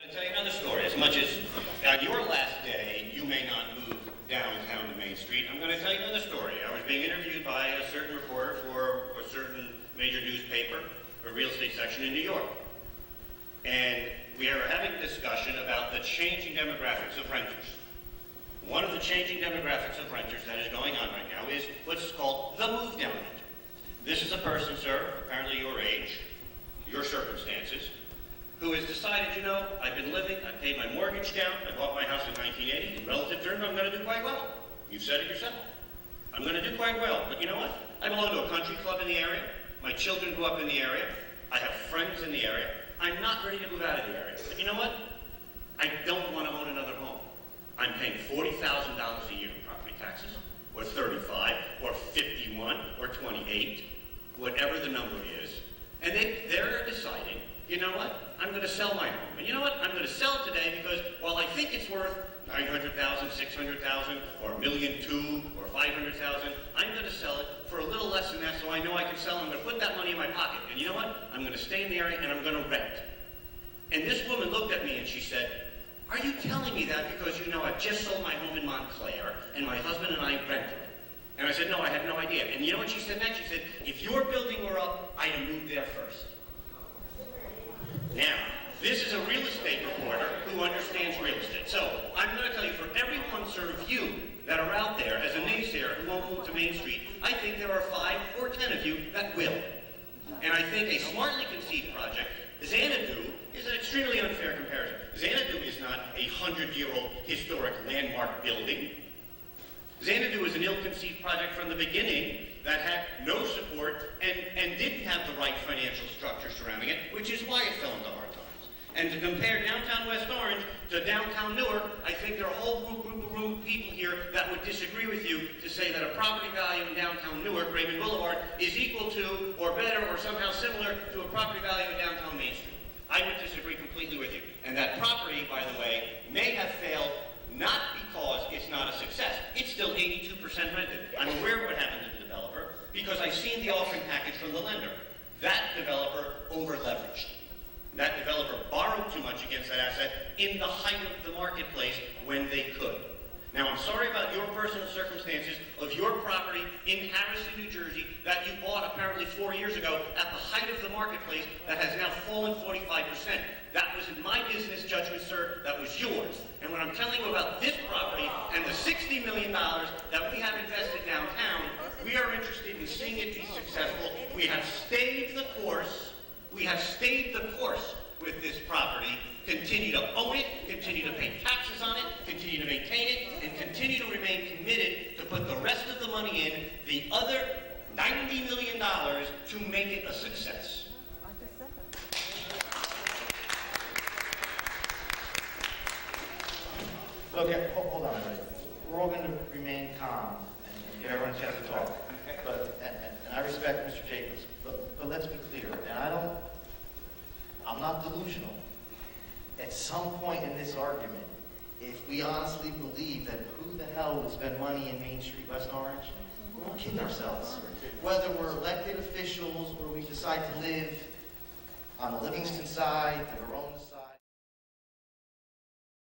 I'll tell you another story. As much as on your last day, you may not move downtown to Main Street, I'm going to tell you another story. I was being interviewed by a certain reporter for a certain major newspaper, a real estate section in New York. And we are having a discussion about the changing demographics of renters. One of the changing demographics of renters that is going on right now is what's called the move down renter. This is a person, sir, apparently your age, your circumstances, who has decided, you know, I've been living, I paid my mortgage down, I bought my house in 1980, in relative terms, I'm going to do quite well. You've said it yourself. I'm going to do quite well, but you know what? I belong to a country club in the area, my children grew up in the area, I have friends in the area, I'm not ready to move out of the area. But you know what? I don't want to own another home. I'm paying $40,000 a year in property taxes, or 35, or 51, or 28, whatever the number is, and they're deciding, you know what? I'm going to sell my home. And you know what? I'm going to sell it today because while I think it's worth $900,000, $600,000, or $1.2 million, or $500,000, I'm going to sell it for a little less than that so I know I can sell. I'm going to put that money in my pocket. And you know what? I'm going to stay in the area and I'm going to rent. And this woman looked at me and she said, are you telling me that because you know I've just sold my home in Monclair and my husband and I rented it? And I said, no, I had no idea. And you know what she said next? She said, if your building were up, I'd have moved there first. Now, this is a real estate reporter who understands real estate. So, I'm going to tell you, for every one sort of you that are out there as a naysayer who won't move to Main Street, I think there are 5 or 10 of you that will. And I think a smartly conceived project, Xanadu, is an extremely unfair comparison. Xanadu is not a 100-year-old historic landmark building. Xanadu is an ill-conceived project from the beginning that had no support and didn't have the right financial structure surrounding it, which is why it fell into hard times. And to compare downtown West Orange to downtown Newark, I think there are a whole group of people here that would disagree with you to say that a property value in downtown Newark, Raymond Boulevard, is equal to, or better, or somehow similar to a property value in downtown Main Street. I would disagree completely with you. And that property, by the way, may have failed not because it's not a success. It's still 82% rented. I'm aware of what happened to the developer because I've seen the offering package from the lender. That developer over-leveraged. That developer borrowed too much against that asset in the height of the marketplace when they could. Now, I'm sorry about your personal circumstances of your property in Harrison, New Jersey, that you bought apparently 4 years ago at the height of the marketplace that has now fallen 45%. That was in my business judgment, sir. That was yours. And when I'm telling you about this property and the $60 million that we have invested downtown, we are interested in seeing it be successful. We have stayed the course. We have stayed the course with this property. Continue to own it, continue to pay taxes on it, continue to maintain it, and continue to remain committed to put the rest of the money in, the other $90 million, to make it a success. Okay, hold on a minute. We're all going to remain calm and give everyone a chance to talk. But and I respect Mr. Jacobs, but let's be clear. And I'm not delusional. At some point in this argument, if we honestly believe that who the hell would spend money in Main Street, West Orange, we're all kidding ourselves. Whether we're elected officials or we decide to live on the Livingston side, the Verona side.